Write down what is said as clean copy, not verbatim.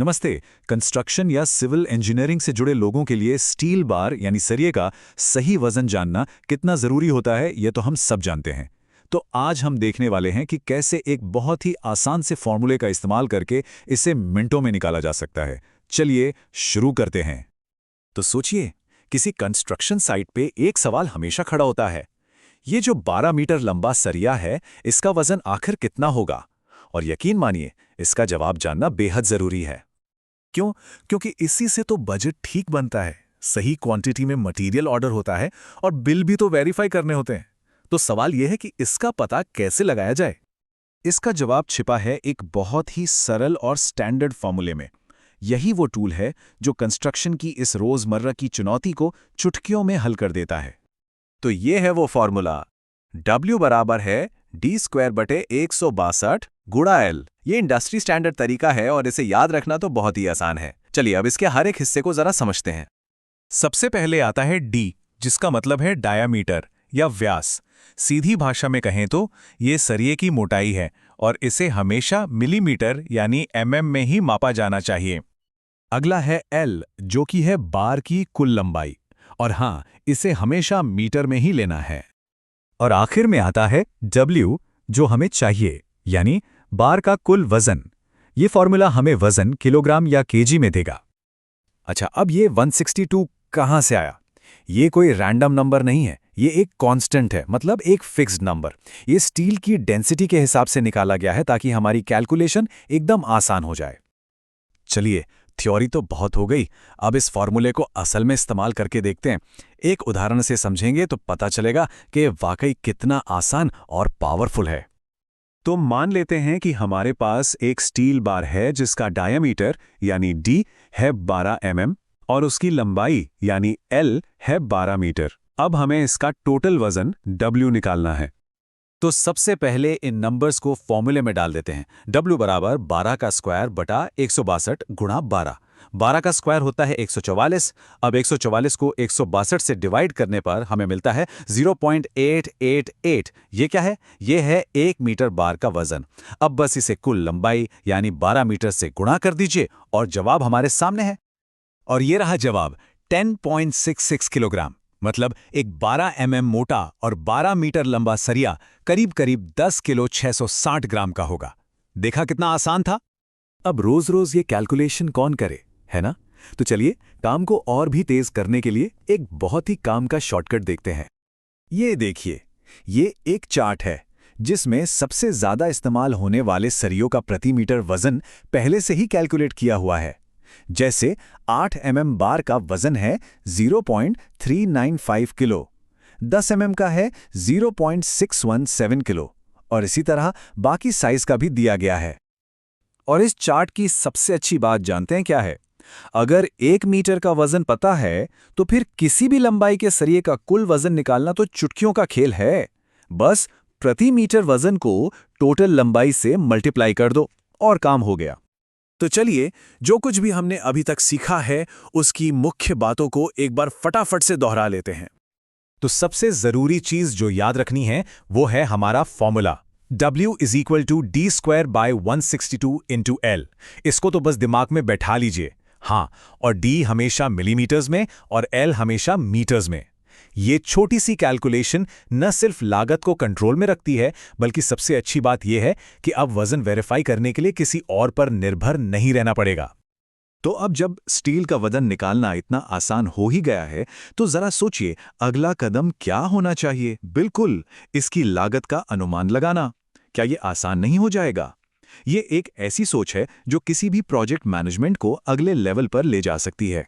नमस्ते। कंस्ट्रक्शन या civil engineering से जुड़े लोगों के लिए स्टील बार यानी सरिये का सही वजन जानना कितना ज़रूरी होता है, ये तो हम सब जानते हैं। तो आज हम देखने वाले हैं कि कैसे एक बहुत ही आसान से फॉर्मूले का इस्तेमाल करके इसे मिनटों में निकाला जा सकता है। चलिए शुरू करते हैं। तो सोचिए, किसी कंस्ट्रक्शन साइट पे एक सवाल हमेशा खड़ा होता है। ये जो 12 मीटर लंबा सरिया है, इसका वजन आखिर कितना होगा? और यकीन मानिए, इसका जवाब जानना बेहद ज़रूरी है। क्यों? क्योंकि इसी से तो बजट ठीक बनता है, सही क्वांटिटी में मटेरियल ऑर्डर होता है और बिल भी तो वेरीफाई करने होते हैं। तो सवाल यह है कि इसका पता कैसे लगाया जाए। इसका जवाब छिपा है एक बहुत ही सरल और स्टैंडर्ड फॉर्मूले में। यही वो टूल है जो कंस्ट्रक्शन की इस रोजमर्रा की चुनौती को चुटकियों में हल कर देता है। तो ये है वो फॉर्मूला। W बराबर है d²/162 गुणा L। ये इंडस्ट्री स्टैंडर्ड तरीका है और इसे याद रखना तो बहुत ही आसान है। चलिए अब इसके हर एक हिस्से को जरा समझते हैं। सबसे पहले आता है D, जिसका मतलब है डायामीटर या व्यास। सीधी भाषा में कहें तो ये सरिये की मोटाई है और इसे हमेशा मिलीमीटर यानी mm में ही मापा जाना चाहिए। अगला है L, जो कि है बार की कुल लंबाई, और हाँ, इसे हमेशा मीटर में ही लेना है। और आखिर में आता है W, जो हमें चाहिए, यानी बार का कुल वजन। ये फॉर्मूला हमें वजन किलोग्राम या केजी में देगा। अच्छा, अब ये 162 कहाँ से आया? ये कोई रैंडम नंबर नहीं है, ये एक कांस्टेंट है, मतलब एक फिक्स्ड नंबर। ये स्टील की डेंसिटी के हिसाब से निकाला गया है ताकि हमारी कैलकुलेशन एकदम आसान हो जाए। चलिए, थ्योरी तो बहुत हो गई, अब इस फॉर्मूले को असल में इस्तेमाल करके देखते हैं। एक उदाहरण से समझेंगे तो पता चलेगा कि वाकई कितना आसान और पावरफुल है। तो मान लेते हैं कि हमारे पास एक स्टील बार है जिसका डायामीटर यानी D है 12 mm और उसकी लंबाई यानी L है 12 मीटर। अब हमें इसका टोटल वजन W निकालना है। तो सबसे पहले इन नंबर्स को फॉर्मूले में डाल देते हैं। W बराबर 12 का स्क्वायर बटा 162 गुणा 12। 12 का स्क्वायर होता है 144। अब 144 को 162 से डिवाइड करने पर हमें मिलता है 0.888। ये क्या है? ये है 1 मीटर बार का वजन। अब बस इसे कुल लंबाई यानी 12 मीटर से गुणा कर दीजिए और जवाब हमारे सामने है। और ये रहा जवाब, 10.66 किलोग्राम। मतलब एक 12 mm मोटा और 12 मीटर लंबा सरिया करीब करीब 10 किलो 660 ग्राम का होगा। देखा कितना आसान था? अब रोज रोज ये कैलकुलेशन कौन करे, है ना? तो चलिए काम को और भी तेज करने के लिए एक बहुत ही काम का शॉर्टकट देखते हैं। ये देखिए, ये एक चार्ट है जिसमें सबसे ज्यादा इस्तेमाल होने वाले सरियों का प्रति मीटर वजन पहले से ही कैलकुलेट किया हुआ है। जैसे 8 mm बार का वजन है 0.395 किलो, 10 mm का है 0.617 किलो, और इसी तरह बाकी साइज का भी दिया गया है। और इस चार्ट की सबसे अच्छी बात जानते हैं क्या है? अगर 1 मीटर का वजन पता है तो फिर किसी भी लंबाई के सरिये का कुल वजन निकालना तो चुटकियों का खेल है। बस प्रति मीटर वजन को टोटल लंबाई से मल्टीप्लाई कर दो और काम हो गया। तो चलिए, जो कुछ भी हमने अभी तक सीखा है उसकी मुख्य बातों को एक बार फटाफट से दोहरा लेते हैं। तो सबसे जरूरी चीज जो याद रखनी है वो है हमारा फॉर्मूला W = d²/162 × L। इसको तो बस दिमाग में बैठा लीजिए। हाँ, और D हमेशा मिलीमीटर्स में और L हमेशा मीटर्स में। ये छोटी सी कैलकुलेशन न सिर्फ लागत को कंट्रोल में रखती है, बल्कि सबसे अच्छी बात यह है कि अब वजन वेरीफाई करने के लिए किसी और पर निर्भर नहीं रहना पड़ेगा। तो अब जब स्टील का वजन निकालना इतना आसान हो ही गया है, तो जरा सोचिए अगला कदम क्या होना चाहिए। बिल्कुल, इसकी लागत का अनुमान लगाना। क्या ये आसान नहीं हो जाएगा? ये एक ऐसी सोच है जो किसी भी प्रोजेक्ट मैनेजमेंट को अगले लेवल पर ले जा सकती है।